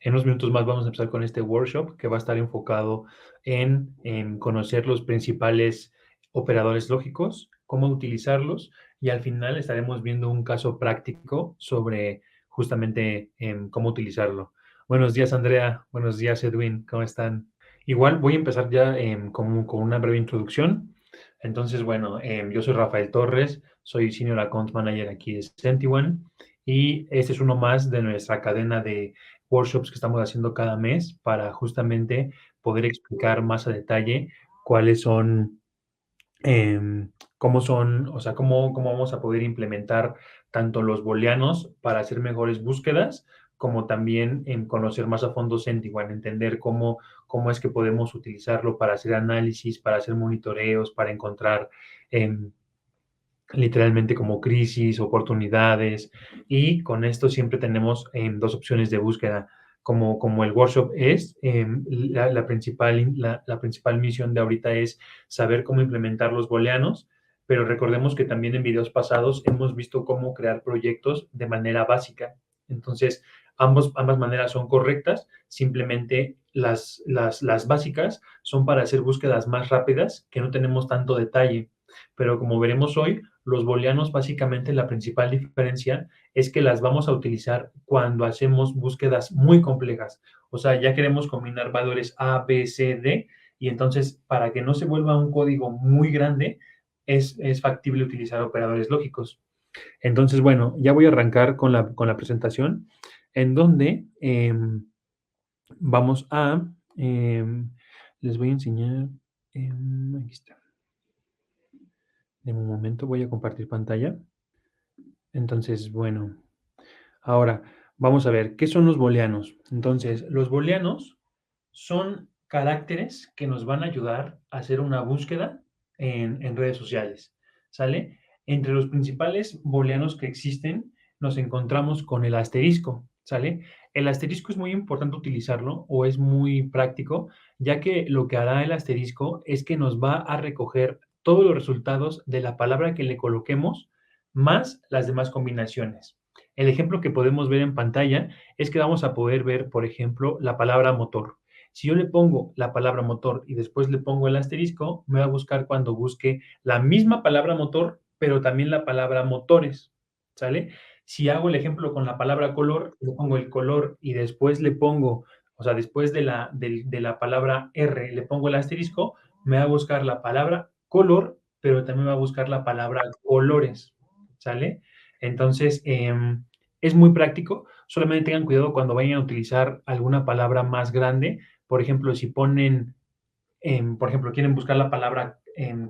En unos minutos más vamos a empezar con este workshop que va a estar enfocado en conocer los principales operadores lógicos, cómo utilizarlos y al final estaremos viendo un caso práctico sobre justamente cómo utilizarlo. Buenos días, Andrea. Buenos días, Edwin. ¿Cómo están? Igual voy a empezar ya con una breve introducción. Entonces, bueno, yo soy Rafael Torres, soy Senior Account Manager aquí de SentiOne y este es uno más de nuestra cadena de workshops que estamos haciendo cada mes para justamente poder explicar más a detalle cuáles son, cómo son, o sea, cómo vamos a poder implementar tanto los booleanos para hacer mejores búsquedas, como también en conocer más a fondo Sentiment, entender cómo es que podemos utilizarlo para hacer análisis, para hacer monitoreos, para encontrar literalmente como crisis, oportunidades, y con esto siempre tenemos dos opciones de búsqueda. Como el workshop es, la principal misión de ahorita es saber cómo implementar los booleanos, pero recordemos que también en videos pasados hemos visto cómo crear proyectos de manera básica. Entonces, ambas maneras son correctas, simplemente las básicas son para hacer búsquedas más rápidas, que no tenemos tanto detalle. Pero como veremos hoy, los booleanos básicamente la principal diferencia es que las vamos a utilizar cuando hacemos búsquedas muy complejas. O sea, ya queremos combinar valores A, B, C, D, y entonces para que no se vuelva un código muy grande, es factible utilizar operadores lógicos. Entonces, bueno, ya voy a arrancar con la presentación, en donde vamos a, les voy a enseñar, aquí está. En un momento voy a compartir pantalla. Entonces, bueno, ahora vamos a ver, ¿qué son los booleanos? Entonces, los booleanos son caracteres que nos van a ayudar a hacer una búsqueda en redes sociales, ¿sale? Entre los principales booleanos que existen, nos encontramos con el asterisco, ¿sale? El asterisco es muy importante utilizarlo o es muy práctico, ya que lo que hará el asterisco es que nos va a recoger todos los resultados de la palabra que le coloquemos más las demás combinaciones. El ejemplo que podemos ver en pantalla es que vamos a poder ver, por ejemplo, la palabra motor. Si yo le pongo la palabra motor y después le pongo el asterisco, me va a buscar cuando busque la misma palabra motor, pero también la palabra motores, ¿sale? Si hago el ejemplo con la palabra color, le pongo el color y después le pongo, o sea, después de la palabra R le pongo el asterisco, me va a buscar la palabra color, pero también va a buscar la palabra colores, ¿sale? Entonces, es muy práctico, solamente tengan cuidado cuando vayan a utilizar alguna palabra más grande. Por ejemplo, si ponen, por ejemplo, quieren buscar la palabra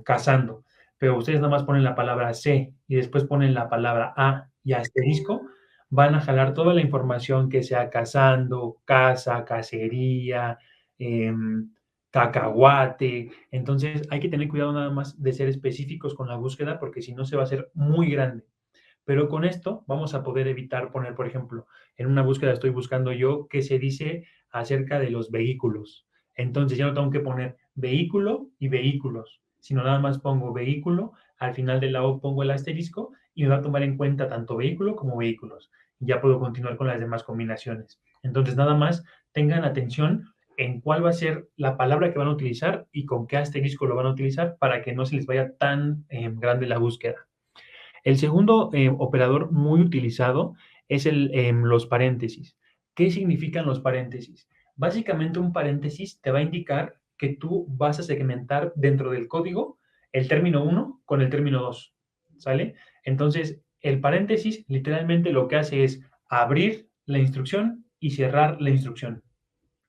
cazando, pero ustedes nada más ponen la palabra C y después ponen la palabra A y asterisco, van a jalar toda la información que sea cazando, caza, cacería, cacahuate. Entonces hay que tener cuidado nada más de ser específicos con la búsqueda porque si no se va a hacer muy grande. Pero con esto vamos a poder evitar poner, por ejemplo, en una búsqueda estoy buscando yo qué se dice acerca de los vehículos. Entonces ya no tengo que poner vehículo y vehículos, sino nada más pongo vehículo, al final de la O pongo el asterisco y me va a tomar en cuenta tanto vehículo como vehículos. Ya puedo continuar con las demás combinaciones. Entonces nada más tengan atención en cuál va a ser la palabra que van a utilizar y con qué asterisco lo van a utilizar para que no se les vaya tan grande la búsqueda. El segundo operador muy utilizado es los paréntesis. ¿Qué significan los paréntesis? Básicamente un paréntesis te va a indicar que tú vas a segmentar dentro del código el término 1 con el término 2, ¿sale? Entonces, el paréntesis literalmente lo que hace es abrir la instrucción y cerrar la instrucción,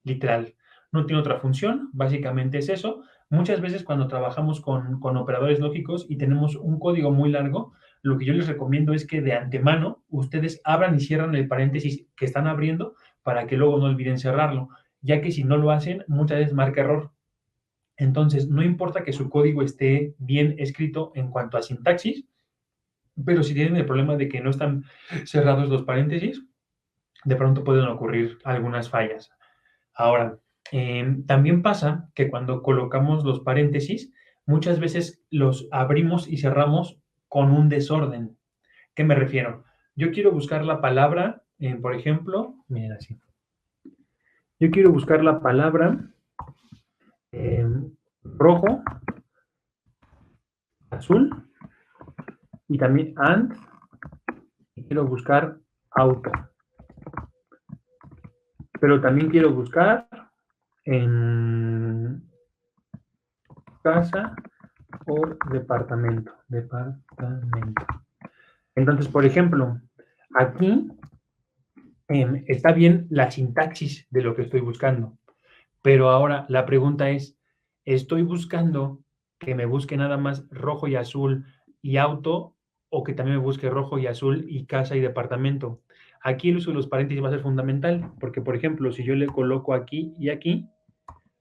literal. No tiene otra función, básicamente es eso. Muchas veces cuando trabajamos con operadores lógicos y tenemos un código muy largo, lo que yo les recomiendo es que de antemano ustedes abran y cierran el paréntesis que están abriendo para que luego no olviden cerrarlo, ya que si no lo hacen, muchas veces marca error. Entonces, no importa que su código esté bien escrito en cuanto a sintaxis, pero si tienen el problema de que no están cerrados los paréntesis, de pronto pueden ocurrir algunas fallas. Ahora, también pasa que cuando colocamos los paréntesis, muchas veces los abrimos y cerramos con un desorden. ¿Qué me refiero? Yo quiero buscar la palabra, por ejemplo, miren así. Yo quiero buscar la palabra rojo, azul y también and, y quiero buscar auto. Pero también quiero buscar en casa o departamento. Departamento. Entonces, por ejemplo, aquí está bien la sintaxis de lo que estoy buscando. Pero ahora la pregunta es, ¿estoy buscando que me busque nada más rojo y azul y auto o que también me busque rojo y azul y casa y departamento? Aquí el uso de los paréntesis va a ser fundamental, porque por ejemplo, si yo le coloco aquí y aquí,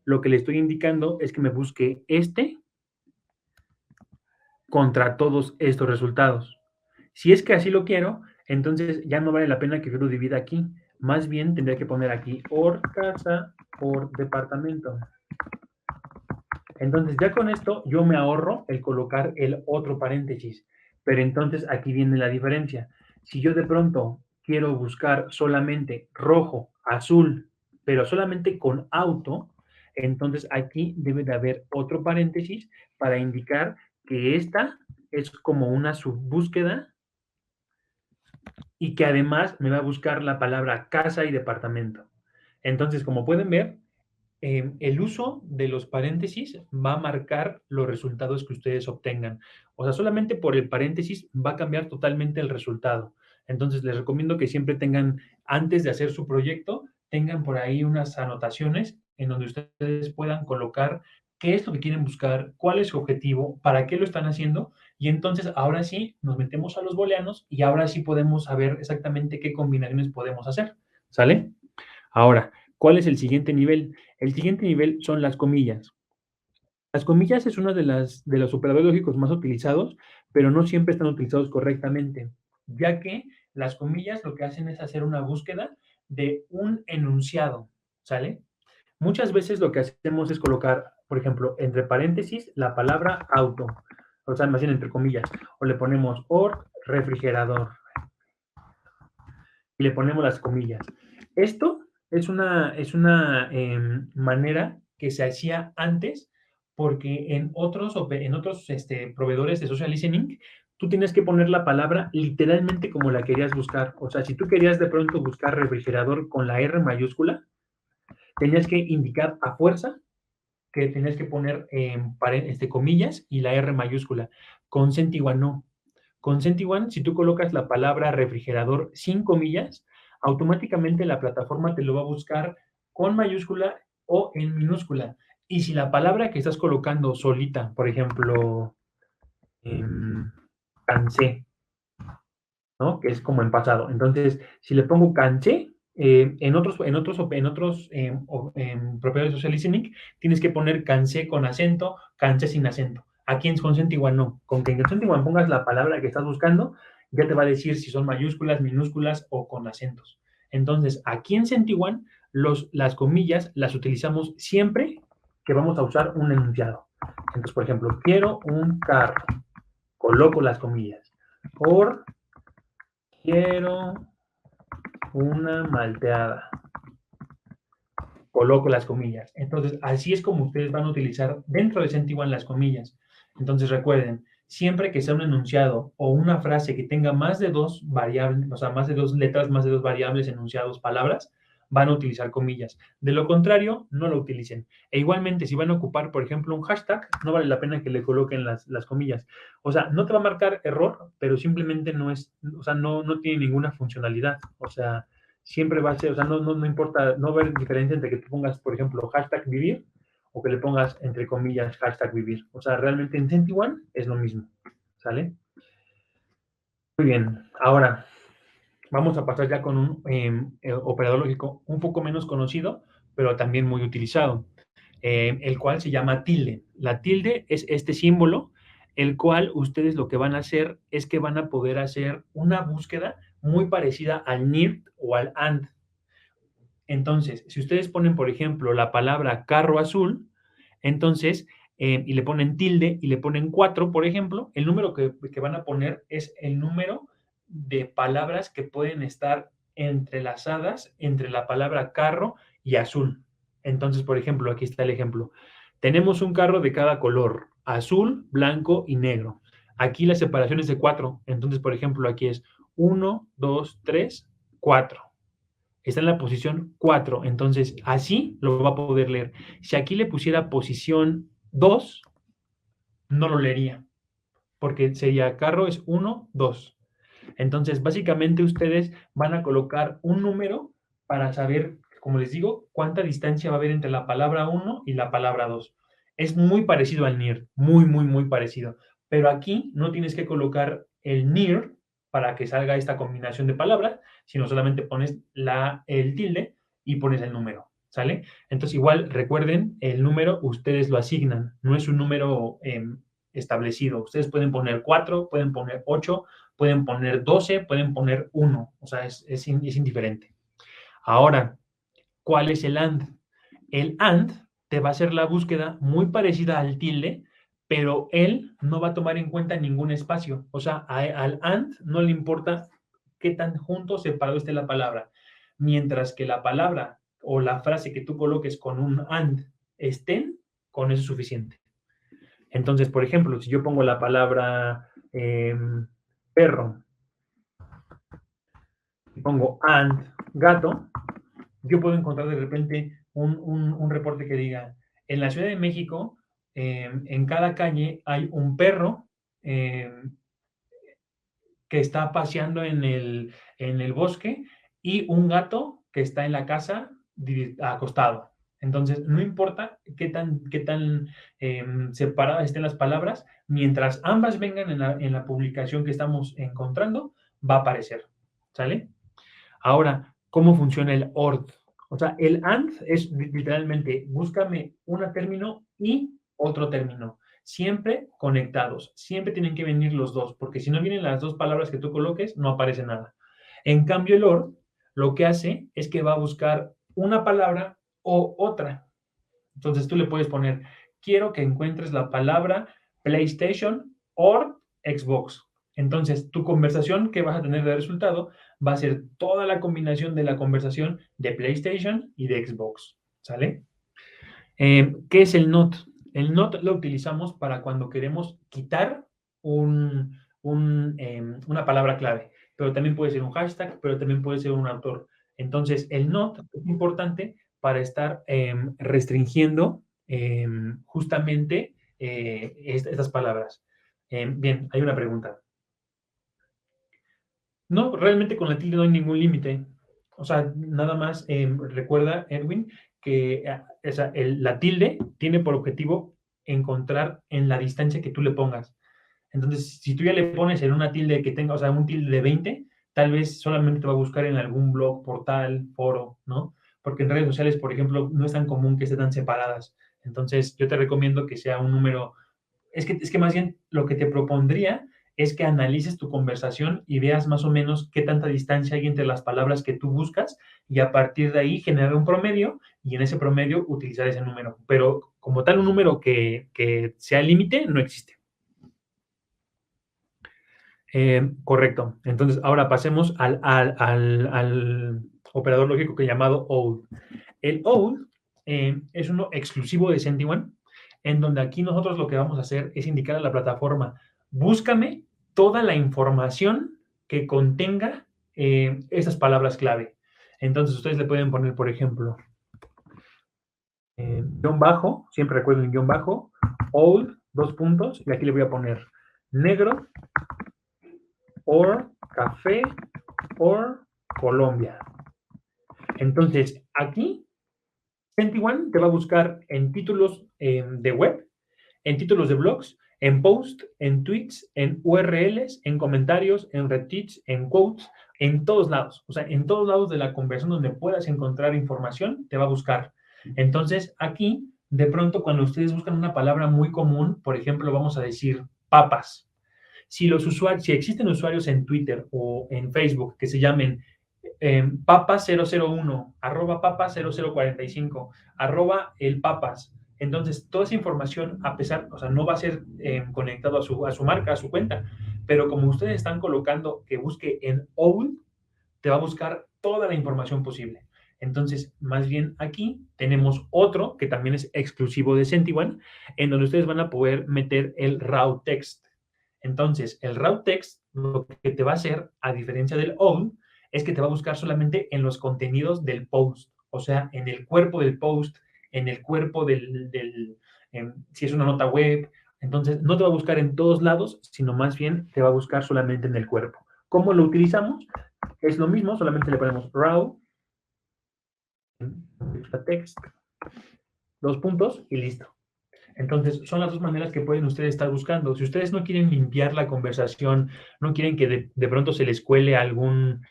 lo que le estoy indicando es que me busque este contra todos estos resultados. Si es que así lo quiero, entonces ya no vale la pena que yo lo divida aquí. Más bien tendría que poner aquí or casa, or departamento. Entonces ya con esto yo me ahorro el colocar el otro paréntesis. Pero entonces aquí viene la diferencia. Si yo de pronto quiero buscar solamente rojo, azul, pero solamente con auto, entonces aquí debe de haber otro paréntesis para indicar que esta es como una subbúsqueda y que además me va a buscar la palabra casa y departamento. Entonces, como pueden ver, el uso de los paréntesis va a marcar los resultados que ustedes obtengan. O sea, solamente por el paréntesis va a cambiar totalmente el resultado. Entonces, les recomiendo que siempre tengan, antes de hacer su proyecto, tengan por ahí unas anotaciones en donde ustedes puedan colocar qué es lo que quieren buscar, cuál es su objetivo, para qué lo están haciendo, y entonces ahora sí nos metemos a los booleanos y ahora sí podemos saber exactamente qué combinaciones podemos hacer. ¿Sale? Ahora, ¿cuál es el siguiente nivel? El siguiente nivel son las comillas. Las comillas es uno de los operadores lógicos más utilizados, pero no siempre están utilizados correctamente, ya que las comillas lo que hacen es hacer una búsqueda de un enunciado, ¿sale? Muchas veces lo que hacemos es colocar, por ejemplo, entre paréntesis la palabra auto, o sea, más bien entre comillas, o le ponemos or refrigerador y le ponemos las comillas. Esto es una manera que se hacía antes porque en otros proveedores de social listening, tú tienes que poner la palabra literalmente como la querías buscar. O sea, si tú querías de pronto buscar refrigerador con la R mayúscula, tenías que indicar a fuerza que tenías que poner comillas y la R mayúscula. Con Sentiguan no. Con Sentiguan, si tú colocas la palabra refrigerador sin comillas, automáticamente la plataforma te lo va a buscar con mayúscula o en minúscula. Y si la palabra que estás colocando solita, por ejemplo, cansé, ¿no? Que es como en pasado. Entonces, si le pongo canché, en propiedades de social listening, tienes que poner cansé con acento, cansé sin acento. Aquí en consent igual no. Con que en consent igual pongas la palabra que estás buscando, ya te va a decir si son mayúsculas, minúsculas o con acentos. Entonces, aquí en Sentiguan, las comillas las utilizamos siempre que vamos a usar un enunciado. Entonces, por ejemplo, quiero un carro. Coloco las comillas. Por quiero una malteada. Coloco las comillas. Entonces, así es como ustedes van a utilizar dentro de Sentiguan las comillas. Entonces, recuerden, siempre que sea un enunciado o una frase que tenga más de dos variables, o sea, más de dos letras, más de dos variables, enunciados, palabras, van a utilizar comillas. De lo contrario, no lo utilicen. E igualmente, si van a ocupar, por ejemplo, un hashtag, no vale la pena que le coloquen las comillas. O sea, no te va a marcar error, pero simplemente no es, o sea, no tiene ninguna funcionalidad. O sea, siempre va a ser, o sea, no importa, no va a haber diferencia entre que tú pongas, por ejemplo, hashtag vivir o que le pongas, entre comillas, hashtag vivir. O sea, realmente en Sentiguan es lo mismo, ¿sale? Muy bien, ahora vamos a pasar ya con un operador lógico un poco menos conocido, pero también muy utilizado, el cual se llama tilde. La tilde es este símbolo, el cual ustedes lo que van a hacer es que van a poder hacer una búsqueda muy parecida al NIRT o al AND. Entonces, si ustedes ponen, por ejemplo, la palabra carro azul, entonces, y le ponen tilde y le ponen 4, por ejemplo, el número que van a poner es el número de palabras que pueden estar entrelazadas entre la palabra carro y azul. Entonces, por ejemplo, aquí está el ejemplo. Tenemos un carro de cada color, azul, blanco y negro. Aquí la separación es de 4. Entonces, por ejemplo, aquí es 1, 2, 3, 4. Está en la posición 4. Entonces, así lo va a poder leer. Si aquí le pusiera posición 2, no lo leería, porque sería carro es 1, 2. Entonces, básicamente ustedes van a colocar un número para saber, como les digo, cuánta distancia va a haber entre la palabra 1 y la palabra 2. Es muy parecido al NIR, muy, muy, muy parecido. Pero aquí no tienes que colocar el NIR para que salga esta combinación de palabras, sino solamente pones el tilde y pones el número, ¿sale? Entonces, igual, recuerden, el número ustedes lo asignan, no es un número establecido. Ustedes pueden poner 4, pueden poner 8, pueden poner 12, pueden poner 1, o sea, es indiferente. Ahora, ¿cuál es el AND? El AND te va a hacer la búsqueda muy parecida al tilde, pero él no va a tomar en cuenta ningún espacio. O sea, al AND no le importa qué tan junto o separado esté la palabra. Mientras que la palabra o la frase que tú coloques con un AND estén, con eso es suficiente. Entonces, por ejemplo, si yo pongo la palabra perro y pongo and gato, yo puedo encontrar de repente un reporte que diga, en la Ciudad de México, en cada calle hay un perro que está paseando en el bosque y un gato que está en la casa acostado. Entonces, no importa qué tan separadas estén las palabras, mientras ambas vengan en la publicación que estamos encontrando, va a aparecer. ¿Sale? Ahora, ¿cómo funciona el OR? O sea, el AND es literalmente, búscame un término y otro término. Siempre conectados. Siempre tienen que venir los dos, porque si no vienen las dos palabras que tú coloques, no aparece nada. En cambio, el OR lo que hace es que va a buscar una palabra o otra. Entonces tú le puedes poner, quiero que encuentres la palabra PlayStation o Xbox. Entonces, tu conversación que vas a tener de resultado va a ser toda la combinación de la conversación de PlayStation y de Xbox. ¿Sale? ¿Qué es el not? El not lo utilizamos para cuando queremos quitar una palabra clave, pero también puede ser un hashtag, pero también puede ser un autor. Entonces, el not es importante para estar restringiendo justamente estas palabras. Bien, hay una pregunta. No, realmente con la tilde no hay ningún límite. O sea, nada más recuerda, Edwin, que la tilde tiene por objetivo encontrar en la distancia que tú le pongas. Entonces, si tú ya le pones en una tilde que tenga, o sea, un tilde de 20, tal vez solamente te va a buscar en algún blog, portal, foro, ¿no? Porque en redes sociales, por ejemplo, no es tan común que estén tan separadas. Entonces, yo te recomiendo que sea un número, es que más bien lo que te propondría es que analices tu conversación y veas más o menos qué tanta distancia hay entre las palabras que tú buscas y a partir de ahí generar un promedio y en ese promedio utilizar ese número. Pero como tal, un número que sea límite no existe. Correcto. Entonces, ahora pasemos al operador lógico que llamado OUD. El OUD es uno exclusivo de SentiOne, en donde aquí nosotros lo que vamos a hacer es indicar a la plataforma, búscame toda la información que contenga esas palabras clave. Entonces, ustedes le pueden poner, por ejemplo, guión bajo, siempre recuerden guión bajo, OUD, 2 puntos, y aquí le voy a poner negro, or café, or Colombia. Entonces, aquí, SentiOne te va a buscar en títulos de web, en títulos de blogs, en posts, en tweets, en URLs, en comentarios, en retweets, en quotes, en todos lados. O sea, en todos lados de la conversación donde puedas encontrar información, te va a buscar. Entonces, aquí, de pronto, cuando ustedes buscan una palabra muy común, por ejemplo, vamos a decir papas. Si existen usuarios en Twitter o en Facebook que se llamen papas001, @papas0045, @elpapas. Entonces, toda esa información, o sea, no va a ser conectado a su marca, a su cuenta, pero como ustedes están colocando que busque en OWL, te va a buscar toda la información posible. Entonces, más bien aquí tenemos otro que también es exclusivo de SentiOne, en donde ustedes van a poder meter el raw text. Entonces, el raw text lo que te va a hacer, a diferencia del own, es que te va a buscar solamente en los contenidos del post, o sea, en el cuerpo del post, en el cuerpo si es una nota web. Entonces, no te va a buscar en todos lados, sino más bien te va a buscar solamente en el cuerpo. ¿Cómo lo utilizamos? Es lo mismo, solamente le ponemos raw, text, dos puntos y listo. Entonces, son las dos maneras que pueden ustedes estar buscando. Si ustedes no quieren limpiar la conversación, no quieren que de pronto se les cuele algún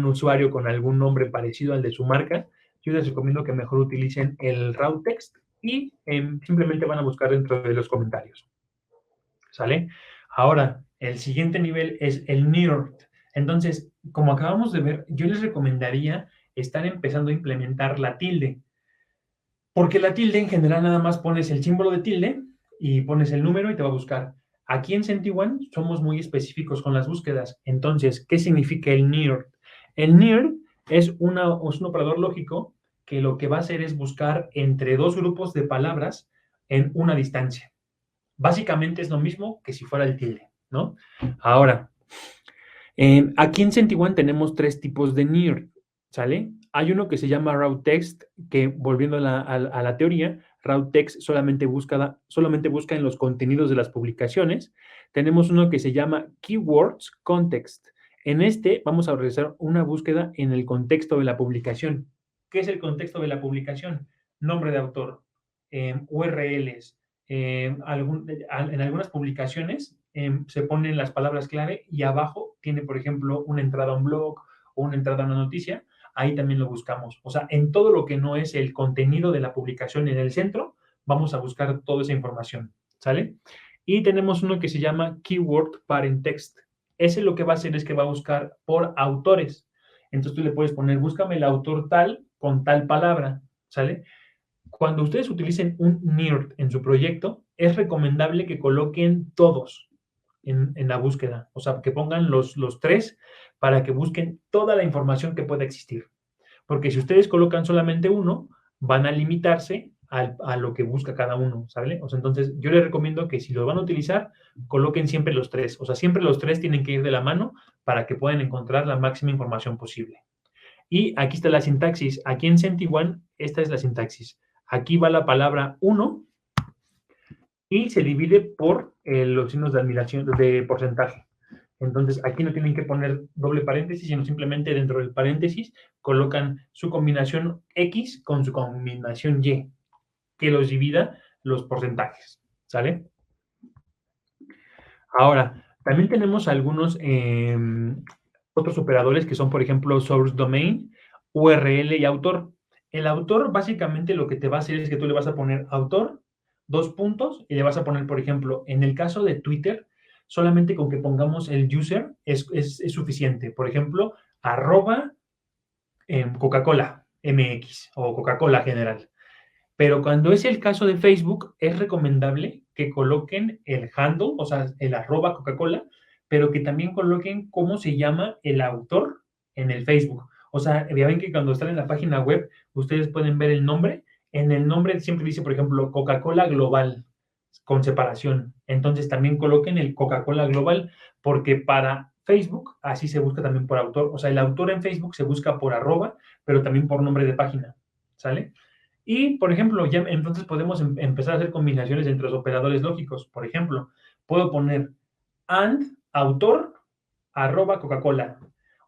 usuario con algún nombre parecido al de su marca, yo les recomiendo que mejor utilicen el raw text y simplemente van a buscar dentro de los comentarios. ¿Sale? Ahora, el siguiente nivel es el NERD. Entonces, como acabamos de ver, yo les recomendaría estar empezando a implementar la tilde. Porque la tilde en general nada más pones el símbolo de tilde y pones el número y te va a buscar. Aquí en SentiOne somos muy específicos con las búsquedas. Entonces, ¿qué significa el NERD? El NERD es un operador lógico que lo que va a hacer es buscar entre dos grupos de palabras en una distancia. Básicamente es lo mismo que si fuera el tilde, ¿no? Ahora, aquí en SentiOne tenemos tres tipos de NERD, ¿sale? Hay uno que se llama raw text, que volviendo a la teoría, raw text solamente busca en los contenidos de las publicaciones. Tenemos uno que se llama keywords context. En este vamos a realizar una búsqueda en el contexto de la publicación. ¿Qué es el contexto de la publicación? Nombre de autor, URLs. En algunas publicaciones se ponen las palabras clave y abajo tiene, por ejemplo, una entrada a un blog o una entrada a una noticia. Ahí también lo buscamos. O sea, en todo lo que no es el contenido de la publicación en el centro, vamos a buscar toda esa información, ¿sale? Y tenemos uno que se llama Keyword Parent Text. Ese lo que va a hacer es que va a buscar por autores. Entonces tú le puedes poner, búscame el autor tal con tal palabra, ¿sale? Cuando ustedes utilicen un NERD en su proyecto, es recomendable que coloquen todos en la búsqueda. O sea, que pongan los tres para que busquen toda la información que pueda existir. Porque si ustedes colocan solamente uno, van a limitarse a lo que busca cada uno, ¿sale? O sea, entonces yo les recomiendo que si lo van a utilizar, coloquen siempre los tres. O sea, siempre los tres tienen que ir de la mano para que puedan encontrar la máxima información posible. Y aquí está la sintaxis. Aquí en SentiOne, esta es la sintaxis. Aquí va la palabra 1 y se divide por los signos de admiración, de porcentaje. Entonces, aquí no tienen que poner doble paréntesis, sino simplemente dentro del paréntesis colocan su combinación X con su combinación Y, que los divida los porcentajes, ¿sale? Ahora, también tenemos algunos otros operadores que son, por ejemplo, source domain, URL y autor. El autor básicamente lo que te va a hacer es que tú le vas a poner autor, dos puntos, y le vas a poner, por ejemplo, en el caso de Twitter, solamente con que pongamos el user es suficiente. Por ejemplo, arroba Coca-Cola MX o Coca-Cola general. Pero cuando es el caso de Facebook, es recomendable que coloquen el handle, o sea, el arroba Coca-Cola, pero que también coloquen cómo se llama el autor en el Facebook. O sea, ya ven que cuando están en la página web, ustedes pueden ver el nombre. En el nombre siempre dice, por ejemplo, Coca-Cola Global, con separación. Entonces también coloquen el Coca-Cola Global, porque para Facebook así se busca también por autor. O sea, el autor en Facebook se busca por arroba, pero también por nombre de página. ¿Sale? Y, por ejemplo, ya entonces podemos empezar a hacer combinaciones entre los operadores lógicos. Por ejemplo, puedo poner and autor arroba Coca-Cola.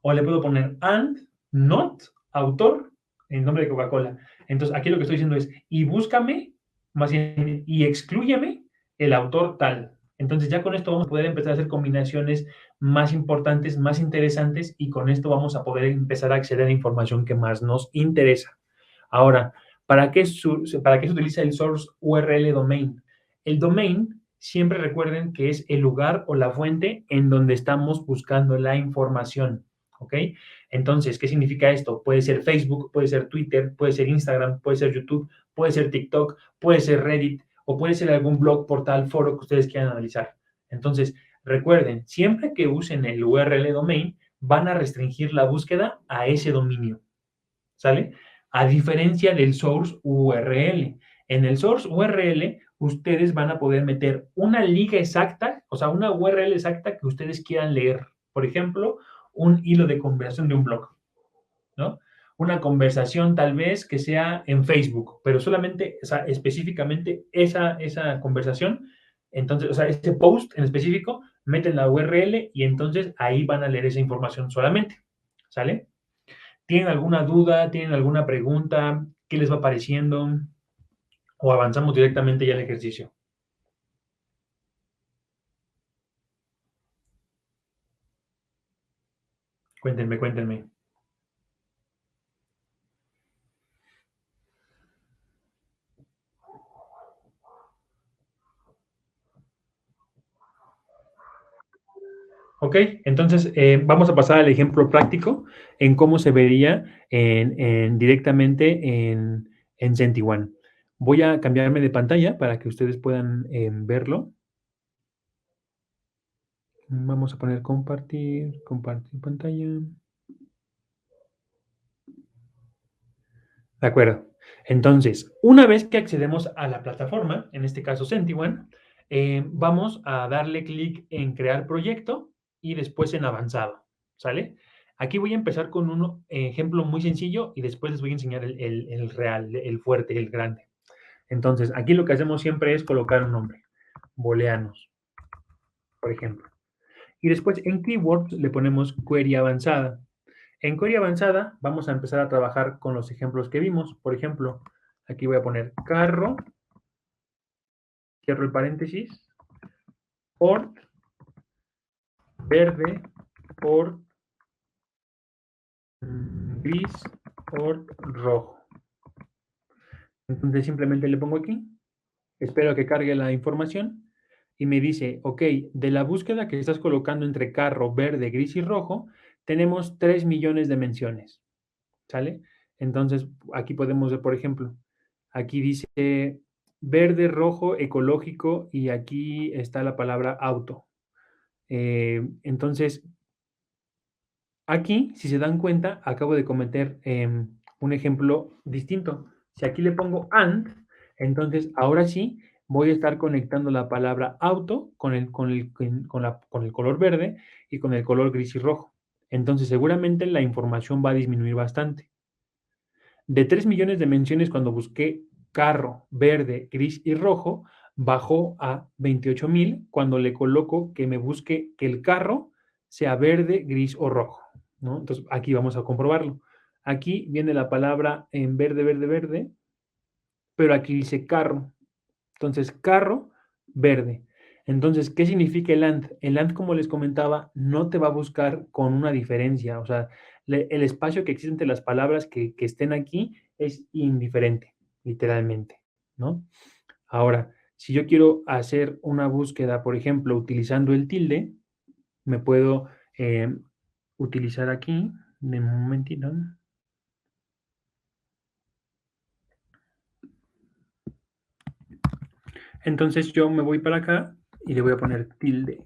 O le puedo poner and not autor en nombre de Coca-Cola. Entonces, aquí lo que estoy diciendo es, y búscame, más bien, y exclúyeme el autor tal. Entonces, ya con esto vamos a poder empezar a hacer combinaciones más importantes, más interesantes, y con esto vamos a poder empezar a acceder a información que más nos interesa. Ahora, ¿para qué se utiliza el source URL domain? El domain, siempre recuerden que es el lugar o la fuente en donde estamos buscando la información, ¿ok? Entonces, ¿qué significa esto? Puede ser Facebook, puede ser Twitter, puede ser Instagram, puede ser YouTube, puede ser TikTok, puede ser Reddit o puede ser algún blog, portal, foro que ustedes quieran analizar. Entonces, recuerden, siempre que usen el URL domain, van a restringir la búsqueda a ese dominio, ¿sale? a diferencia del source URL. En el source URL, ustedes van a poder meter una liga exacta, o sea, una URL exacta que ustedes quieran leer. Por ejemplo, un hilo de conversación de un blog, ¿no? Una conversación tal vez que sea en Facebook, pero solamente, o sea, específicamente esa conversación, entonces, o sea, ese post en específico, meten la URL y entonces ahí van a leer esa información solamente, ¿sale? ¿Tienen alguna duda? ¿Tienen alguna pregunta? ¿Qué les va pareciendo? ¿O avanzamos directamente ya al ejercicio? Cuéntenme, cuéntenme. Ok, entonces vamos a pasar al ejemplo práctico en cómo se vería directamente en SentiOne. Voy a cambiarme de pantalla para que ustedes puedan verlo. Vamos a poner compartir, compartir pantalla. De acuerdo. Entonces, una vez que accedemos a la plataforma, en este caso SentiOne, vamos a darle clic en crear proyecto y después en avanzado, ¿sale? Aquí voy a empezar con un ejemplo muy sencillo y después les voy a enseñar el real, el fuerte, el grande. Entonces, aquí lo que hacemos siempre es colocar un nombre, booleanos, por ejemplo. Y después en keywords le ponemos query avanzada. En query avanzada vamos a empezar a trabajar con los ejemplos que vimos. Por ejemplo, aquí voy a poner carro, cierro el paréntesis, port, verde, port, gris, port, rojo. Entonces simplemente le pongo aquí, espero que cargue la información y me dice, ok, de la búsqueda que estás colocando entre carro, verde, gris y rojo, tenemos 3 millones de menciones, ¿sale? Entonces aquí podemos ver, por ejemplo, aquí dice verde, rojo, ecológico y aquí está la palabra auto. Entonces, aquí, si se dan cuenta, acabo de cometer un ejemplo distinto. Si aquí le pongo and, entonces ahora sí voy a estar conectando la palabra auto con el color verde y con el color gris y rojo. Entonces seguramente la información va a disminuir bastante. De 3 millones de menciones cuando busqué carro, verde, gris y rojo, bajó a 28,000 cuando le coloco que me busque que el carro sea verde, gris o rojo, ¿no? Entonces, aquí vamos a comprobarlo. Aquí viene la palabra en verde, verde, verde, pero aquí dice carro. Entonces, carro, verde. Entonces, ¿qué significa el AND? El AND, como les comentaba, no te va a buscar con una diferencia. O sea, el espacio que existe entre las palabras que estén aquí es indiferente, literalmente, ¿no? Ahora, si yo quiero hacer una búsqueda, por ejemplo, utilizando el tilde, me puedo utilizar aquí, de un momentito. Entonces yo me voy para acá y le voy a poner tilde.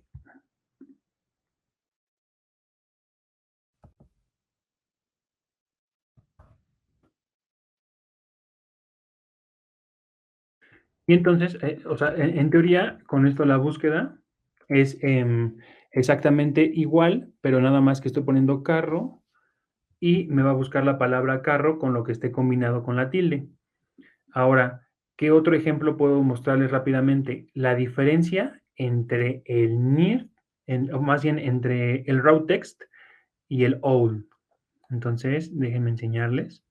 Y entonces, o sea, en teoría, con esto la búsqueda es exactamente igual, pero nada más que estoy poniendo carro y me va a buscar la palabra carro con lo que esté combinado con la tilde. Ahora, ¿qué otro ejemplo puedo mostrarles rápidamente? La diferencia entre el near, o más bien entre el raw text y el old. Entonces, déjenme enseñarles.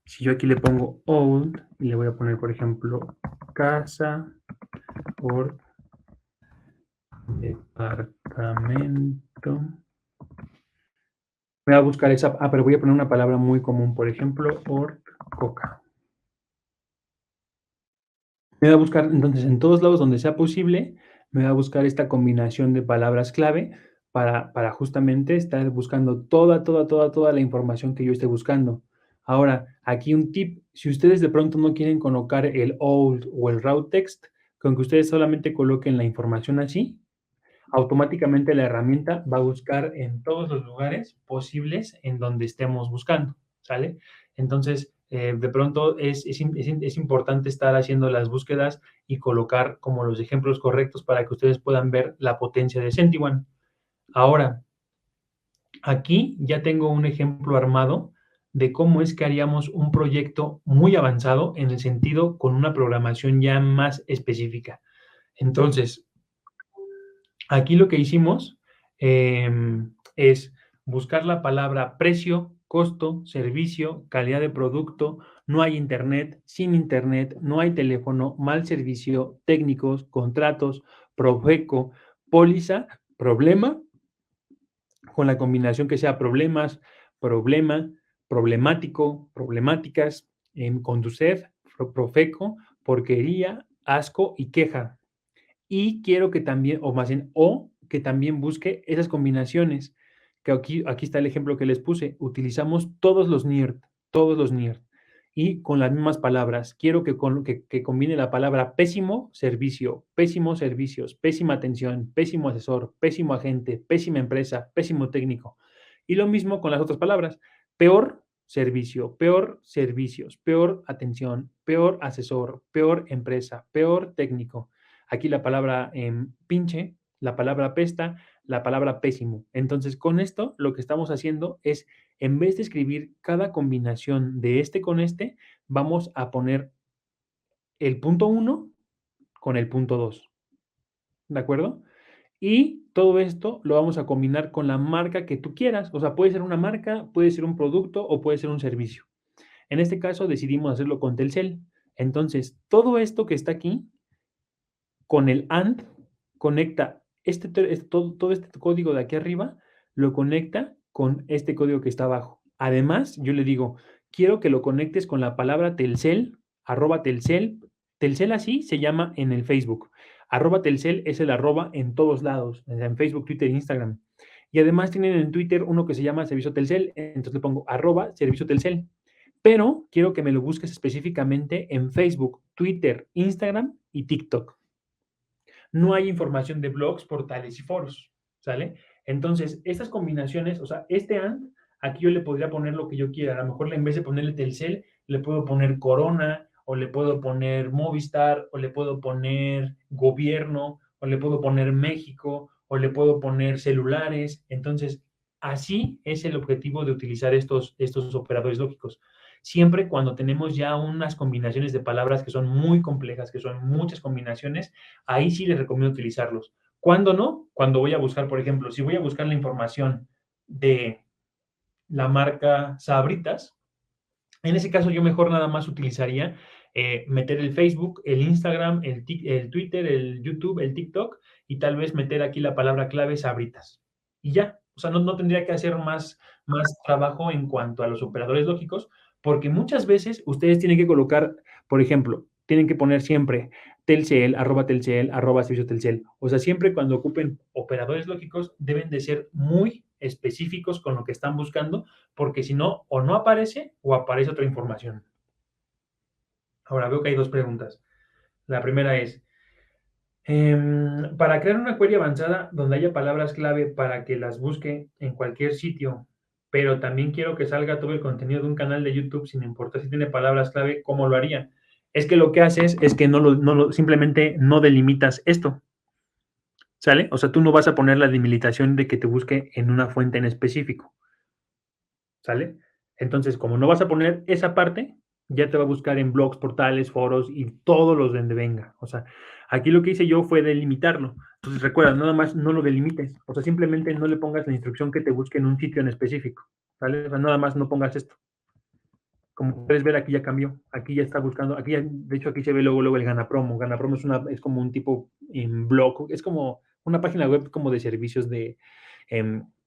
Si yo aquí le pongo old y le voy a poner, por ejemplo, casa por departamento, me va a buscar esa, pero voy a poner una palabra muy común, por ejemplo, or coca. Me va a buscar, entonces, en todos lados donde sea posible, me va a buscar esta combinación de palabras clave para justamente estar buscando toda la información que yo esté buscando. Ahora, aquí un tip, si ustedes de pronto no quieren colocar el old o el raw text, con que ustedes solamente coloquen la información así, automáticamente la herramienta va a buscar en todos los lugares posibles en donde estemos buscando, ¿sale? Entonces, de pronto es importante estar haciendo las búsquedas y colocar como los ejemplos correctos para que ustedes puedan ver la potencia de SentiOne. Ahora, aquí ya tengo un ejemplo armado de cómo es que haríamos un proyecto muy avanzado en el sentido con una programación ya más específica. Entonces, aquí lo que hicimos es buscar la palabra precio, costo, servicio, calidad de producto, no hay internet, sin internet, no hay teléfono, mal servicio, técnicos, contratos, Profeco, póliza, problema, con la combinación que sea problemas, problema, problemático, problemáticas, en Conducef, Profeco, porquería, asco y queja. Y quiero que también, o más bien, o que también busque esas combinaciones, que aquí está el ejemplo que les puse. Utilizamos todos los NIRT, y con las mismas palabras. Quiero que combine la palabra pésimos servicios, pésima atención, pésimo asesor, pésimo agente, pésima empresa, pésimo técnico. Y lo mismo con las otras palabras. Peor servicio, peor servicios, peor atención, peor asesor, peor empresa, peor técnico. Aquí la palabra pinche, la palabra pesta, la palabra pésimo. Entonces, con esto lo que estamos haciendo es, en vez de escribir cada combinación de este con este, vamos a poner el punto 1 con el punto 2. ¿De acuerdo? Y todo esto lo vamos a combinar con la marca que tú quieras. O sea, puede ser una marca, puede ser un producto o puede ser un servicio. En este caso decidimos hacerlo con Telcel. Entonces, todo esto que está aquí, con el AND, conecta todo este código de aquí arriba, lo conecta con este código que está abajo. Además, yo le digo, quiero que lo conectes con la palabra Telcel, arroba Telcel. Telcel así se llama en el Facebook. Arroba Telcel es el arroba en todos lados, en Facebook, Twitter e Instagram. Y además tienen en Twitter uno que se llama Servicio Telcel, entonces le pongo arroba Servicio Telcel. Pero quiero que me lo busques específicamente en Facebook, Twitter, Instagram y TikTok. No hay información de blogs, portales y foros, ¿sale? Entonces, estas combinaciones, o sea, este AND, aquí yo le podría poner lo que yo quiera. A lo mejor en vez de ponerle Telcel, le puedo poner Corona, o le puedo poner Movistar, o le puedo poner Gobierno, o le puedo poner México, o le puedo poner celulares. Entonces, así es el objetivo de utilizar estos operadores lógicos. Siempre cuando tenemos ya unas combinaciones de palabras que son muy complejas, que son muchas combinaciones, ahí sí les recomiendo utilizarlos. ¿Cuándo no? Cuando voy a buscar, por ejemplo, si voy a buscar la información de la marca Sabritas, en ese caso yo mejor nada más utilizaría meter el Facebook, el Instagram, el Twitter, el YouTube, el TikTok, y tal vez meter aquí la palabra clave Sabritas. Y ya, o sea, no tendría que hacer más trabajo en cuanto a los operadores lógicos, porque muchas veces ustedes tienen que colocar, por ejemplo, tienen que poner siempre Telcel, arroba servicio Telcel. O sea, siempre cuando ocupen operadores lógicos deben de ser muy específicos con lo que están buscando, porque si no, o no aparece o aparece otra información. Ahora veo que hay dos preguntas. La primera es, para crear una query avanzada donde haya palabras clave para que las busque en cualquier sitio, pero también quiero que salga todo el contenido de un canal de YouTube sin importar si tiene palabras clave, ¿cómo lo haría? Es que lo que haces es que simplemente no delimitas esto, ¿sale? O sea, tú no vas a poner la delimitación de que te busque en una fuente en específico, ¿sale? Entonces, como no vas a poner esa parte, ya te va a buscar en blogs, portales, foros y todos los donde venga. O sea, aquí lo que hice yo fue delimitarlo. Entonces, recuerda, nada más no lo delimites. O sea, simplemente no le pongas la instrucción que te busque en un sitio en específico, ¿vale? O sea, nada más no pongas esto. Como puedes ver, aquí ya cambió. Aquí ya está buscando. Aquí ya, de hecho, aquí se ve luego el Ganapromo. Ganapromo es como un tipo en blog. Es como una página web como de servicios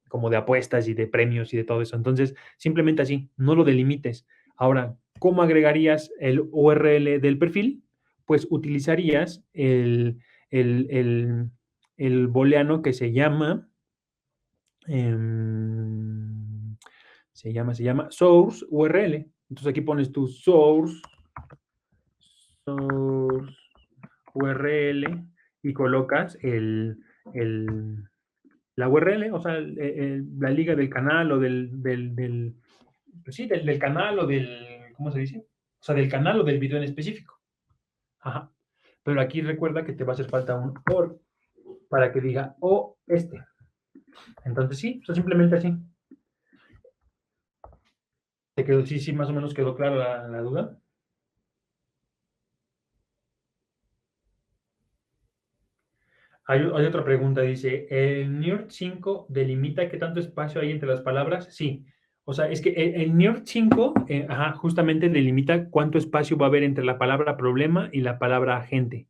como de apuestas y de premios y de todo eso. Entonces, simplemente así, no lo delimites. Ahora, ¿cómo agregarías el URL del perfil? Pues utilizarías el, el, el booleano que se llama source URL. Entonces aquí pones tu source URL y colocas la URL, o sea, la liga del canal o pues sí, del canal o ¿cómo se dice? O sea, del canal o del video en específico. Ajá. Pero aquí recuerda que te va a hacer falta un OR para que diga, o este. Entonces sí, o sea, simplemente así. ¿Te quedó, sí, sí, más o menos quedó clara la duda? Hay otra pregunta, dice, ¿el NIRT 5 delimita qué tanto espacio hay entre las palabras? Sí. O sea, es que el NIRT 5, ajá, justamente delimita cuánto espacio va a haber entre la palabra problema y la palabra agente.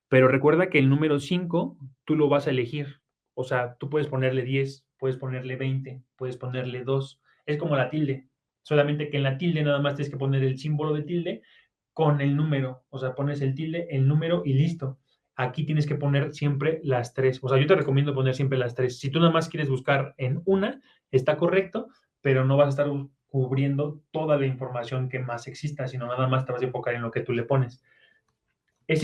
Pero recuerda que el número 5 tú lo vas a elegir. O sea, tú puedes ponerle 10, puedes ponerle 20, puedes ponerle 2. Es como la tilde. Solamente que en la tilde nada más tienes que poner el símbolo de tilde con el número. O sea, pones el tilde, el número y listo. Aquí tienes que poner siempre las tres. O sea, yo te recomiendo poner siempre las tres. Si tú nada más quieres buscar en una, está correcto, pero no vas a estar cubriendo toda la información que más exista, sino nada más te vas a enfocar en lo que tú le pones.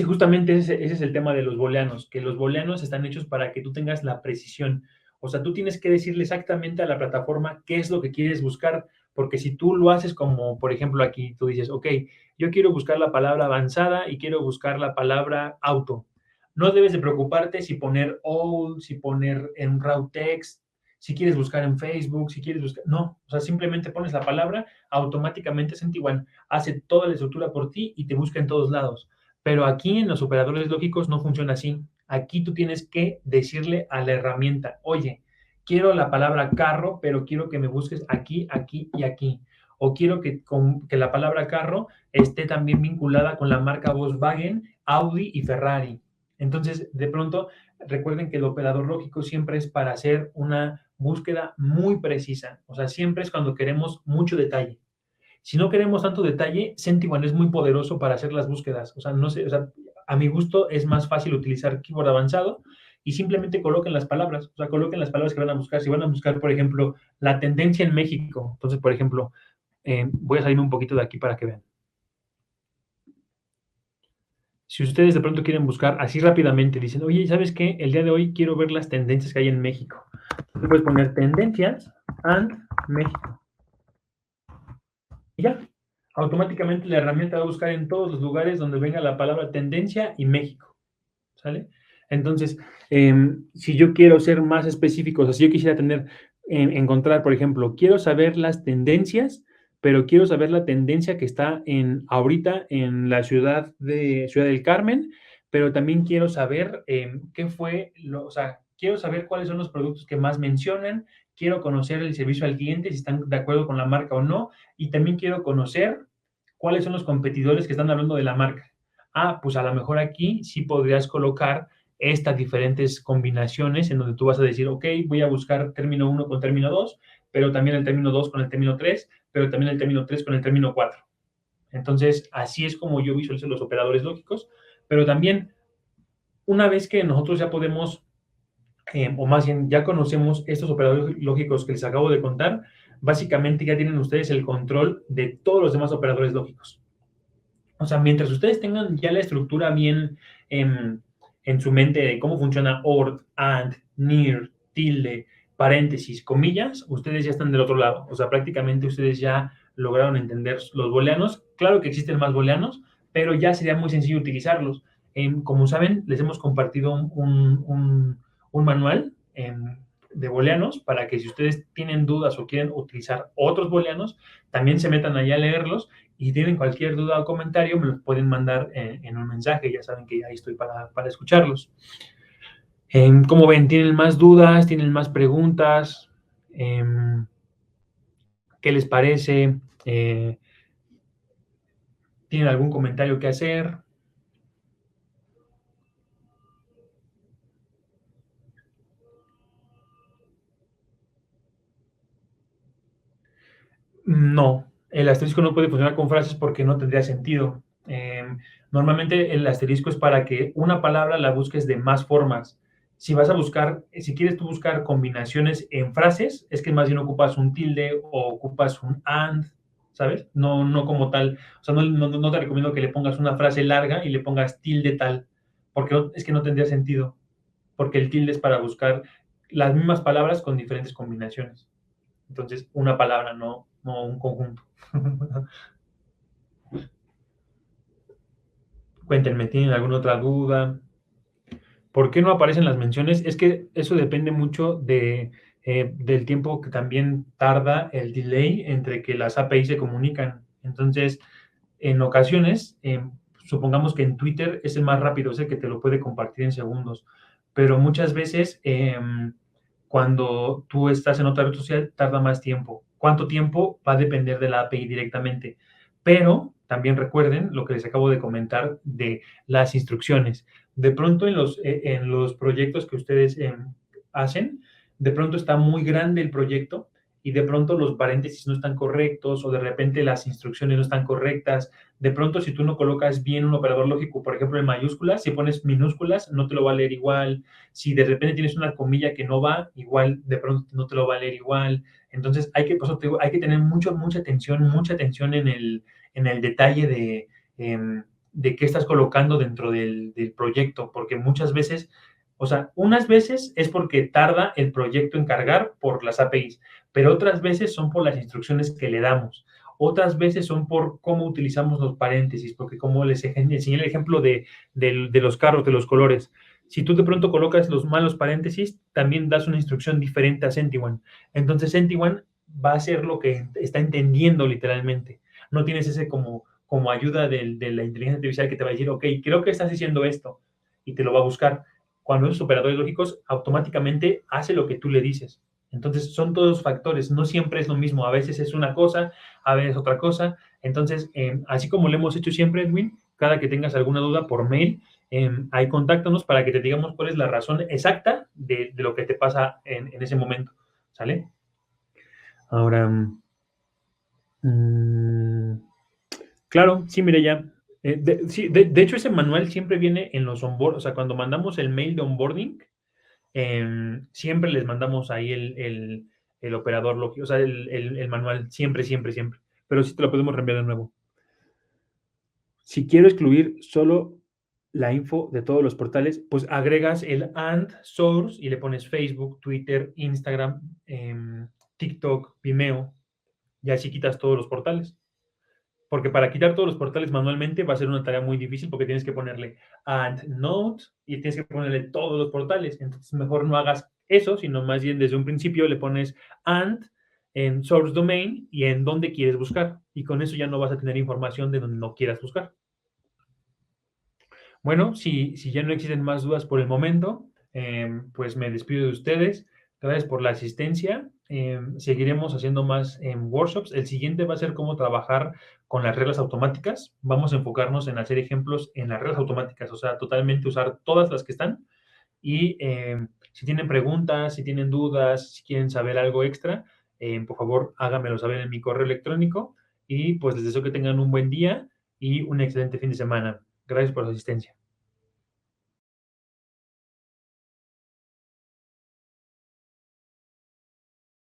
Justamente ese es el tema de los booleanos, que los booleanos están hechos para que tú tengas la precisión. O sea, tú tienes que decirle exactamente a la plataforma qué es lo que quieres buscar, porque si tú lo haces como, por ejemplo, aquí tú dices, ok, yo quiero buscar la palabra avanzada y quiero buscar la palabra auto. No debes de preocuparte si poner all, si poner en raw text, si quieres buscar en Facebook, si quieres buscar... No, o sea, simplemente pones la palabra, automáticamente Sentiguan hace toda la estructura por ti y te busca en todos lados. Pero aquí en los operadores lógicos no funciona así. Aquí tú tienes que decirle a la herramienta, oye, quiero la palabra carro, pero quiero que me busques aquí, aquí y aquí. O quiero que la palabra carro esté también vinculada con la marca Volkswagen, Audi y Ferrari. Entonces, de pronto, recuerden que el operador lógico siempre es para hacer una búsqueda muy precisa. O sea, siempre es cuando queremos mucho detalle. Si no queremos tanto detalle, Sentiment es muy poderoso para hacer las búsquedas. O sea, no sé, o sea, a mi gusto es más fácil utilizar keyboard avanzado y simplemente coloquen las palabras. O sea, coloquen las palabras que van a buscar. Si van a buscar, por ejemplo, la tendencia en México, entonces, por ejemplo, voy a salirme un poquito de aquí para que vean. Si ustedes de pronto quieren buscar así rápidamente, dicen, oye, ¿sabes qué? El día de hoy quiero ver las tendencias que hay en México. Tú puedes poner tendencias and México. Y ya, automáticamente la herramienta va a buscar en todos los lugares donde venga la palabra tendencia y México, ¿sale? Entonces, si yo quiero ser más específico, o sea, si yo quisiera encontrar, por ejemplo, quiero saber las tendencias, pero quiero saber la tendencia que está ahorita en la Ciudad del Carmen, pero también quiero saber qué fue, o sea, quiero saber cuáles son los productos que más mencionan, quiero conocer el servicio al cliente, si están de acuerdo con la marca o no, y también quiero conocer cuáles son los competidores que están hablando de la marca. Ah, pues a lo mejor aquí sí podrías colocar estas diferentes combinaciones en donde tú vas a decir, ok, voy a buscar término 1 con término 2, pero también el término 2 con el término 3, pero también el término 3 con el término 4. Entonces, así es como yo visualizo los operadores lógicos, pero también una vez que nosotros ya podemos, o más bien ya conocemos estos operadores lógicos que les acabo de contar, básicamente ya tienen ustedes el control de todos los demás operadores lógicos. O sea, mientras ustedes tengan ya la estructura bien en su mente de cómo funciona OR, AND, NIR, tilde, paréntesis, comillas, ustedes ya están del otro lado. O sea, prácticamente ustedes ya lograron entender los booleanos. Claro que existen más booleanos, pero ya sería muy sencillo utilizarlos. Como saben, les hemos compartido un manual de booleanos para que si ustedes tienen dudas o quieren utilizar otros booleanos, también se metan allá a leerlos y si tienen cualquier duda o comentario, me los pueden mandar en un mensaje. Ya saben que ahí estoy para escucharlos. ¿Cómo ven? ¿Tienen más dudas? ¿Tienen más preguntas? ¿Qué les parece? ¿Tienen algún comentario que hacer? No, el asterisco no puede funcionar con frases porque no tendría sentido. Normalmente el asterisco es para que una palabra la busques de más formas. Si vas a buscar, si quieres tú buscar combinaciones en frases, es que más bien ocupas un tilde o ocupas un and, ¿sabes? No, no como tal. O sea, no te recomiendo que le pongas una frase larga y le pongas tilde tal, porque es que no tendría sentido. porque el tilde es para buscar las mismas palabras con diferentes combinaciones. Entonces, una palabra, no un conjunto. Cuéntenme, ¿tienen alguna otra duda? ¿Por qué no aparecen las menciones? Es que eso depende mucho del tiempo que también tarda el delay entre que las API se comunican. Entonces, en ocasiones, supongamos que en Twitter es el más rápido, es el que te lo puede compartir en segundos, pero muchas veces cuando tú estás en otra red social tarda más tiempo. ¿Cuánto tiempo? Va a depender de la API directamente. Pero también recuerden lo que les acabo de comentar de las instrucciones. De pronto en los proyectos que ustedes hacen, de pronto está muy grande el proyecto y de pronto los paréntesis no están correctos o de repente las instrucciones no están correctas. De pronto, si tú no colocas bien un operador lógico, por ejemplo, en mayúsculas, si pones minúsculas, no te lo va a leer igual. Si de repente tienes una comilla que no va, igual de pronto no te lo va a leer igual. Entonces, por eso te digo, hay que tener mucha atención en el detalle de qué estás colocando dentro del proyecto, porque muchas veces, o sea, unas veces es porque tarda el proyecto en cargar por las APIs, pero otras veces son por las instrucciones que le damos. Otras veces son por cómo utilizamos los paréntesis, porque como les enseñé el ejemplo de los carros, de los colores, si tú de pronto colocas los malos paréntesis, también das una instrucción diferente a SentiOne. Entonces SentiOne va a hacer lo que está entendiendo literalmente. No tienes ese como ayuda de la inteligencia artificial que te va a decir, ok, creo que estás diciendo esto, y te lo va a buscar. Cuando esos operadores lógicos automáticamente hace lo que tú le dices. Entonces, son todos factores, no siempre es lo mismo, a veces es una cosa, a veces otra cosa. Entonces, así como lo hemos hecho siempre, Edwin, cada que tengas alguna duda por mail, ahí contáctanos para que te digamos cuál es la razón exacta de lo que te pasa en ese momento, ¿sale? Ahora, claro, sí, mire ya. Sí, de hecho, ese manual siempre viene en los onboard, o sea, cuando mandamos el mail de onboarding, siempre les mandamos ahí el operador lógico, o sea, el manual, siempre, siempre, siempre. Pero sí te lo podemos reenviar de nuevo. Si quiero excluir solo la info de todos los portales, pues agregas el and source y le pones Facebook, Twitter, Instagram, TikTok, Vimeo, y así quitas todos los portales. Porque para quitar todos los portales manualmente va a ser una tarea muy difícil porque tienes que ponerle and note y tienes que ponerle todos los portales. Entonces, mejor no hagas eso, sino más bien desde un principio le pones and en source domain y en dónde quieres buscar. Y con eso ya no vas a tener información de donde no quieras buscar. Bueno, si ya no existen más dudas por el momento, pues me despido de ustedes. Gracias por la asistencia. Seguiremos haciendo más workshops. El siguiente va a ser cómo trabajar con las reglas automáticas. Vamos a enfocarnos en hacer ejemplos en las reglas automáticas, o sea, totalmente usar todas las que están. Y si tienen preguntas, si tienen dudas, si quieren saber algo extra, por favor háganmelo saber en mi correo electrónico. Y pues les deseo que tengan un buen día y un excelente fin de semana. Gracias por su asistencia.